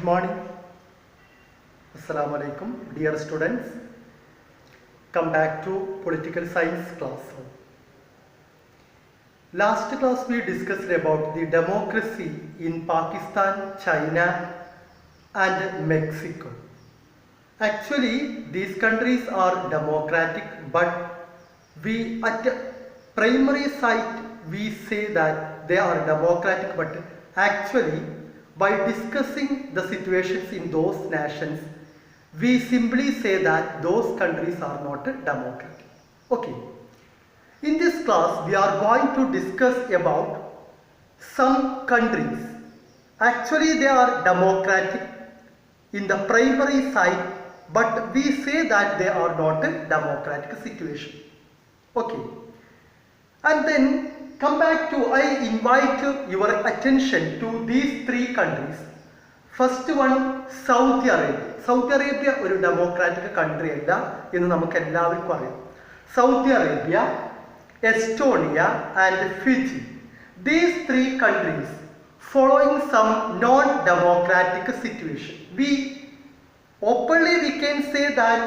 morning. Assalamu alaikum, dear students. Come back to political science classroom. Last class we discussed about the democracy in Pakistan, China and Mexico. Actually, these countries are democratic, but we at primary sight we say that they are democratic, but actually by discussing the situations in those nations, we simply say that those countries are not democratic. Okay. In this class, we are going to discuss about some countries. Actually, they are democratic in the primary side, but we say that they are not a democratic situation. Okay. And then come back to, I invite your attention to these three countries. First one, Saudi Arabia. Saudi Arabia ഒരു democratic country അല്ല എന്ന് നമുക്ക് എല്ലാവർക്കും അറിയാം. Saudi Arabia, Estonia and Fiji. These three countries following some non-democratic situation. We can say that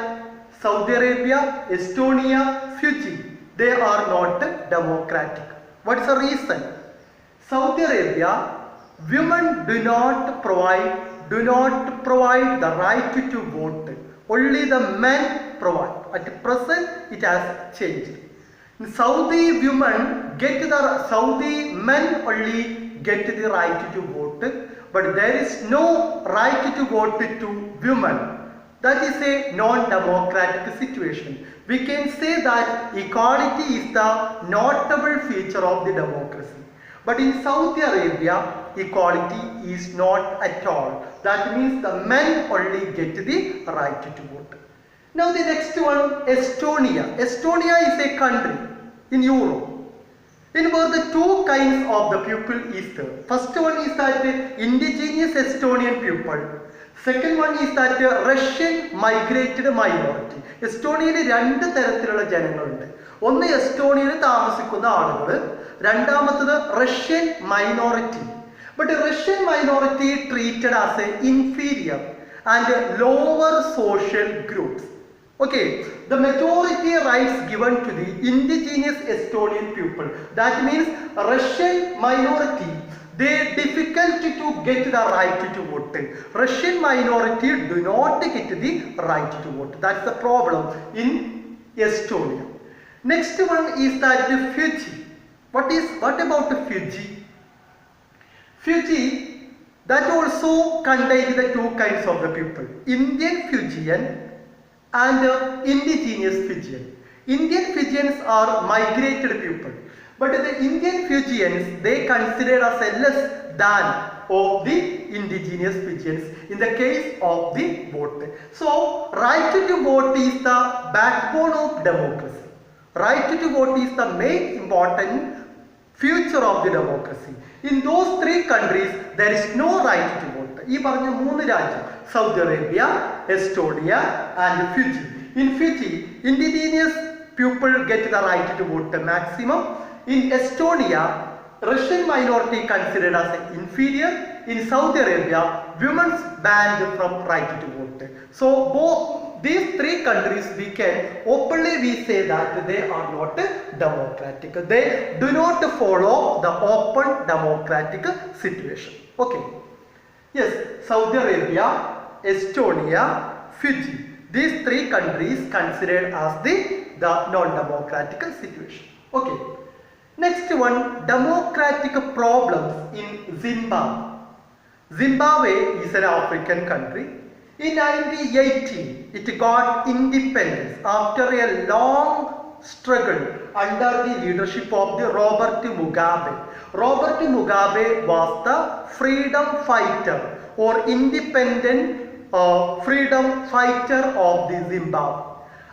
Saudi Arabia, Estonia, Fiji, they are not democratic. What is the reason? Saudi Arabia, women do not provide the right to vote. Only the men provide. At present, it has changed. Saudi men only get the right to vote, but there is no right to vote to women. That is a non-democratic situation. We can say that equality is the notable feature of the democracy. But in Saudi Arabia, equality is not at all. That means the men only get the right to vote. Now the next one, Estonia. Estonia is a country in Europe. In where the two kinds of the people is there. First one is that indigenous Estonian people. Second one is that Russian migrated minority. എസ്റ്റോണിയയിൽ രണ്ട് തരത്തിലുള്ള ജനങ്ങളുണ്ട്. ഒന്ന് എസ്റ്റോണിയയിൽ താമസിക്കുന്ന ആളുകൾ, രണ്ടാമത്തത് Russian minority. But Russian minority treated as a inferior and lower social groups. Okay, the majority rights given to the indigenous Estonian people. That means Russian minority, they difficult to get the right to vote. Russian minority do not get the right to vote. That's the problem in Estonia. Next one is that Fiji. What about Fiji? Fiji, that also contains the two kinds of the people. Indian Fijian and indigenous Fijian. Indian Fijians are migrated people. But the Indian Fijians, they considered as less than of the indigenous Fijians in the case of the vote. So, right to vote is the backbone of democracy. Right to vote is the main important future of the democracy. In those three countries, there is no right to vote. ഈ പറഞ്ഞ മൂന്ന് രാജ്യം, Saudi Arabia, Estonia and Fiji. In Fiji, indigenous people get the right to vote maximum. In Estonia, Russian minority considered as inferior. In Saudi Arabia, women's banned from right to vote. So both these three countries we say that they are not democratic. They do not follow the open democratic situation. Okay. Yes, Saudi Arabia, Estonia, Fiji. These three countries considered as the non-democratic situation. Okay. Next one, democratic problems in Zimbabwe. Zimbabwe is an African country. In 1918, it got independence after a long struggle under the leadership of the Robert Mugabe. Robert Mugabe was the freedom fighter or independent freedom fighter of the Zimbabwe.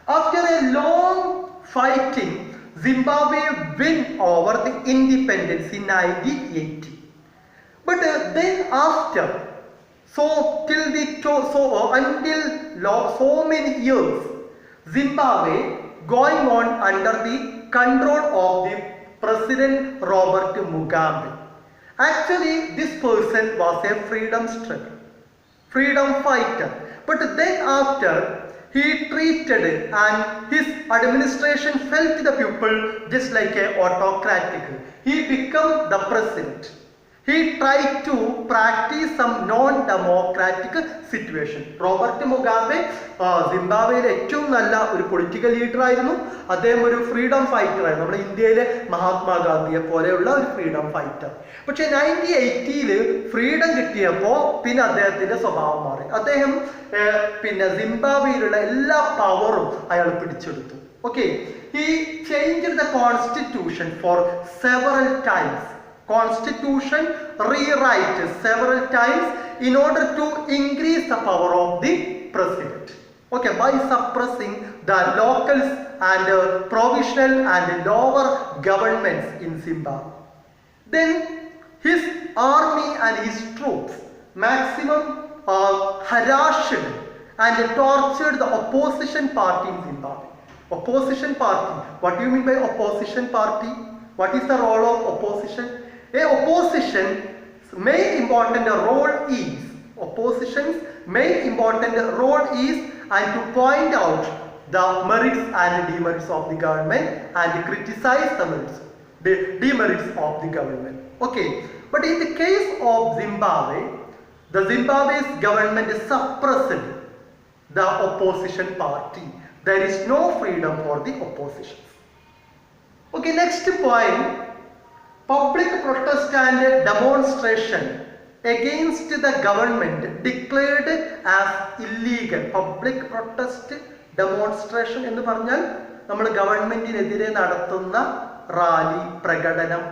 After a long fighting, Zimbabwe win over the independence in 1980. But then after, until so many years, Zimbabwe going on under the control of the President Robert Mugabe. Actually, this person was a freedom struggle. freedom fighter. But then after he treated and his administration felt the people just like a autocratic. He became the president. He tried to practice some non-democratic situation. Robert Mugabe സിംബാബ്വേയിലെ ഏറ്റവും നല്ല ഒരു political leader ആയിരുന്നു. അദ്ദേഹം ഒരു freedom fighter ആയിരുന്നു. നമ്മുടെ ഇന്ത്യയിലെ മഹാത്മാഗാന്ധിയെ പോലെയുള്ള ഒരു ഫ്രീഡം ഫൈറ്റർ. പക്ഷെ 1980 ഫ്രീഡം കിട്ടിയപ്പോൾ പിന്നെ അദ്ദേഹത്തിന്റെ സ്വഭാവം മാറി. അദ്ദേഹം പിന്നെ സിംബാബ്വേയിലുള്ള എല്ലാ പവറും അയാൾ പിടിച്ചെടുത്തു. Okay, he changed the constitution for several times. Constitution rewrite several times in order to increase the power of the president. Okay, by suppressing the locals and provisional and lower governments in Zimbabwe. Then his army and his troops maximum harassed and tortured the opposition party in Zimbabwe. Opposition party. What do you mean by opposition party? What is the role of opposition? Opposition's main important role is and to point out the merits and demerits of the government and criticize the demerits of the government. Okay, but in the case of Zimbabwe, the Zimbabwe's government suppressed the opposition party. There is no freedom for the opposition. Okay, next point. Public protest and demonstration against the government declared as illegal. Public protest demonstration എന്ന് പറഞ്ഞാൽ നമ്മൾ ഗവൺമെന്റിനെതിരെ നടത്തുന്ന rally, പ്രകടനം,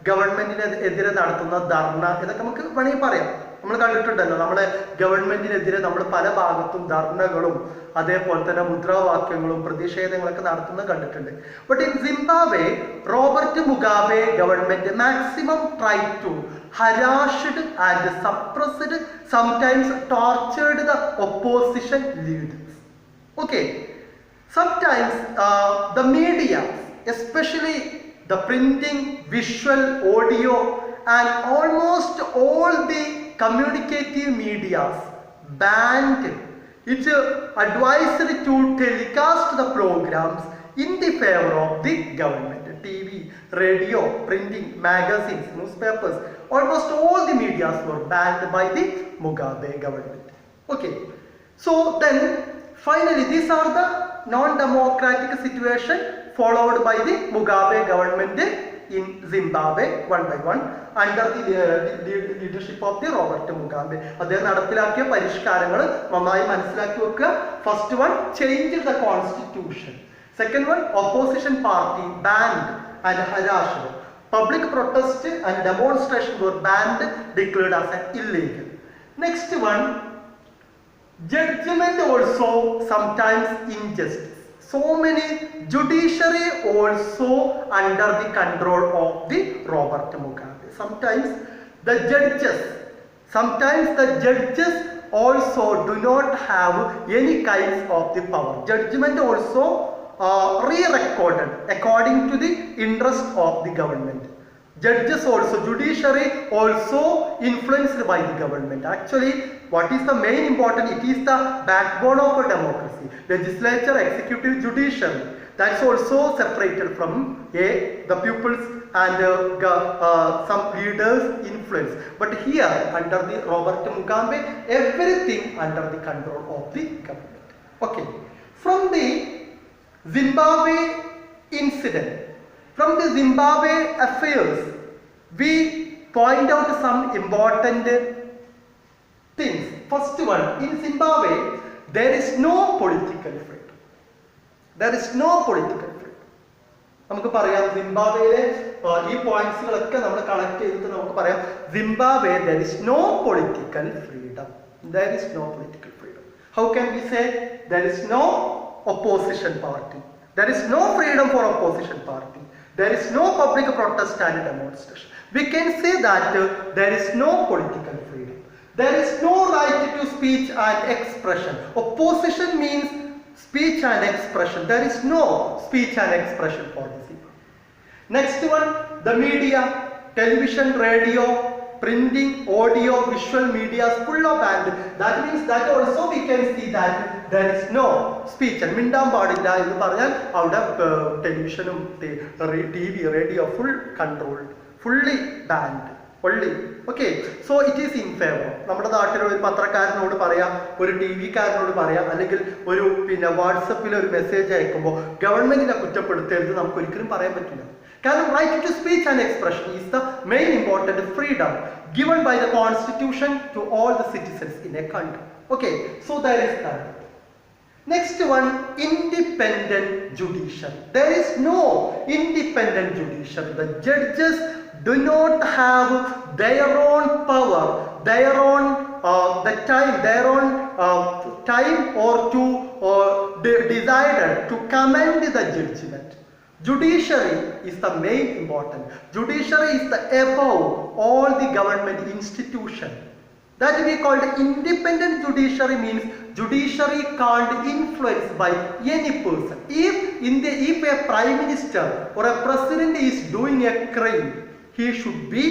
ഗവൺമെന്റിനെതിരെ നടത്തുന്ന ധർണ, ഇതൊക്കെ നമുക്ക് വേണമെങ്കിൽ പറയാം. നമ്മൾ കണ്ടിട്ടുണ്ടല്ലോ, നമ്മളെ ഗവൺമെന്റിനെതിരെ നമ്മൾ പല ഭാഗത്തും ധർണകളും അതേപോലെ തന്നെ മുദ്രാവാക്യങ്ങളും പ്രതിഷേധങ്ങളൊക്കെ നടത്തുന്നത് കണ്ടിട്ടുണ്ട്. But in Zimbabwe, Robert Mugabe government maximum try to harassed and suppressed, sometimes tortured the opposition leaders. Okay, sometimes the media, especially the printing, visual, audio and almost all the communicative medias banned. It's advised to telecast the programs in the favor of the government. TV, radio, printing, magazines, newspapers, almost all the medias were banned by the Mugabe government. Okay, so then finally these are the non-democratic situation followed by the Mugabe government in Zimbabwe one by one under the leadership of the Robert Mugabe. അദ്ദേഹം നടപ്പിലാക്കിയ പരിഷ്കാരങ്ങൾ നന്നായി മനസ്സിലാക്കി വെക്കുക. First one, change the constitution. Second one, opposition party banned and harassed. Public protest and demonstration were banned, declared as an illegal. Next one, judgment also sometimes injustice. So many judiciary also under the control of the Robert Mugabe. Sometimes the judges also do not have any kinds of the power. Judgment also re-recorded according to the interest of the government. Judges also, judiciary also influenced by the government. Actually, what is the main important? It is the backbone of a democracy. Legislature, executive, judiciary. That's also separated from the people's and some leaders' influence. But here, under the Robert Mugabe, everything under the control of the government. Okay, from the Zimbabwe incident, from the Zimbabwe affairs, we point out some important things. First one, in Zimbabwe, there is no political freedom. There is no political freedom. നമുക്ക് പറയാം സിംബാബ്വേയിലെ ഈ പോയിന്റ്സുകളൊക്കെ നമ്മൾ collect ചെയ്തിട്ട് നമുക്ക് പറയാം, Zimbabwe there is no political freedom. There is no political freedom. How can we say there is no opposition party? There is no freedom for opposition party. There is no public protest and demonstration. We can say that there is no political freedom. There is no right to speech and expression. Opposition means speech and expression. There is no speech and expression for this. Next one, the media, television, radio, printing, audio, visual media is full of banned. That means that also we can see that there is no speech. And മിണ്ടാൻ പാടില്ല എന്ന് പറഞ്ഞാൽ അവിടെ ടെലിവിഷനും TV, radio full controlled, fully banned. Only. Okay, so it is in favor. നമ്മുടെ നാട്ടിൽ ഒരു പത്രക്കാരനോട് പറയാം, ഒരു TV-കാരനോട് പറയാം, അല്ലെങ്കിൽ ഒരു വാട്സപ്പിൽ ഒരു മെസ്സേജ് അയക്കുമ്പോൾ ഗവൺമെന്റിനെ കുറ്റപ്പെടുത്തരുത് നമുക്ക് ഒരിക്കലും പറയാൻ പറ്റില്ല. കാരണം right to speech and expression is the main important freedom given by the constitution to all the citizens in a country. Okay, so there is that. Next one, independent judiciary. There is no independent judiciary. The judges do not have their own power, their own time or to decided to commend the judgment. Judiciary is the main important. Judiciary is the above all the government institution. That we call the independent judiciary means judiciary can't influence by any person. If a prime minister or a president is doing a crime, he should be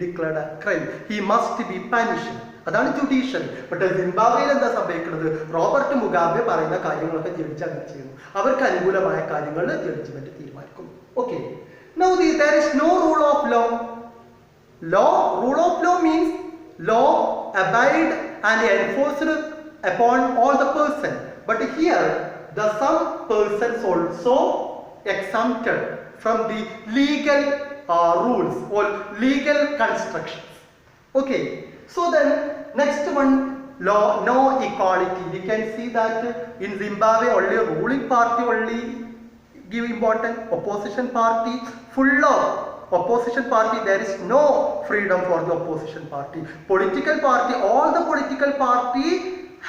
declared a crime. He must be punished. അതാണ് judiciary. But സിംബാബ്വേയിൽ എന്താ സംഭവിക്കുന്നത്? Robert Mugabe പറയുന്ന കാര്യങ്ങളൊക്കെ judge അങ്ങനെ ചെയ്യുന്നു. അവർക്ക് അനുകൂലമായ കാര്യങ്ങൾ ജഡ്ജ്മെന്റ് തീരുമാനിക്കും. Okay, now there is no rule of law. Rule of law means law abide and enforced upon all the person. But here some persons also exempted from the legal rules or legal constructions. Okay, so then next one, law, no equality. We can see that in Zimbabwe only ruling party only give important, opposition party full of opposition party, there is no freedom for the opposition party. Political party, all the political party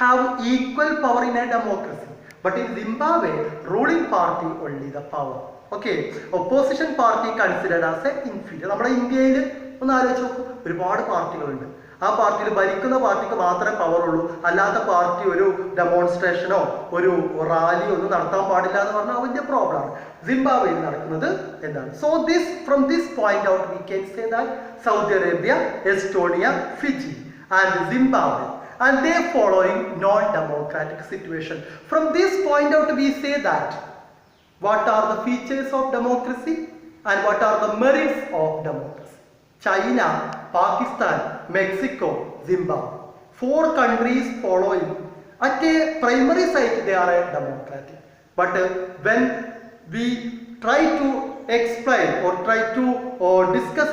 have equal power in a democracy. But in Zimbabwe, ruling party only the power. Okay, opposition party considered as a inferior. നമ്മുടെ ഇന്ത്യയിൽ ഒന്ന് ആലോചിച്ച് നോക്കൂ, ഒരുപാട് പാർട്ടികളുണ്ട്. ആ പാർട്ടിയിൽ ഭരിക്കുന്ന പാർട്ടിക്ക് മാത്രമേ പവർ ഉള്ളൂ. അല്ലാത്ത പാർട്ടി ഒരു ഡെമോൺസ്ട്രേഷനോ ഒരു റാലിയോ ഒന്നും നടത്താൻ പാടില്ല എന്ന് പറഞ്ഞാൽ വലിയ പ്രോബ്ലമാണ് സിംബാബ്വേയിൽ നടക്കുന്നത് എന്താണ്. So from this point out we can say that Saudi Arabia, Estonia, Fiji and Zimbabwe and they following non-democratic situation. From this point out we say that what are the features of democracy and what are the merits of democracy. China, Pakistan, Mexico, Zimbabwe, 4 countries following at a primary site they are democratic. But when we try to explain or try to discuss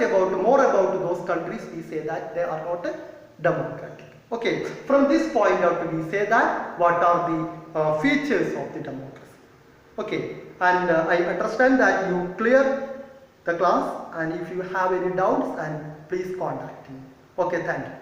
more about those countries, we say that they are not democratic. Okay, from this point out we say that what are the features of the democracy. Okay, and I understand that you clear the class, and if you have any doubts, and please contact me. Okay, thank you.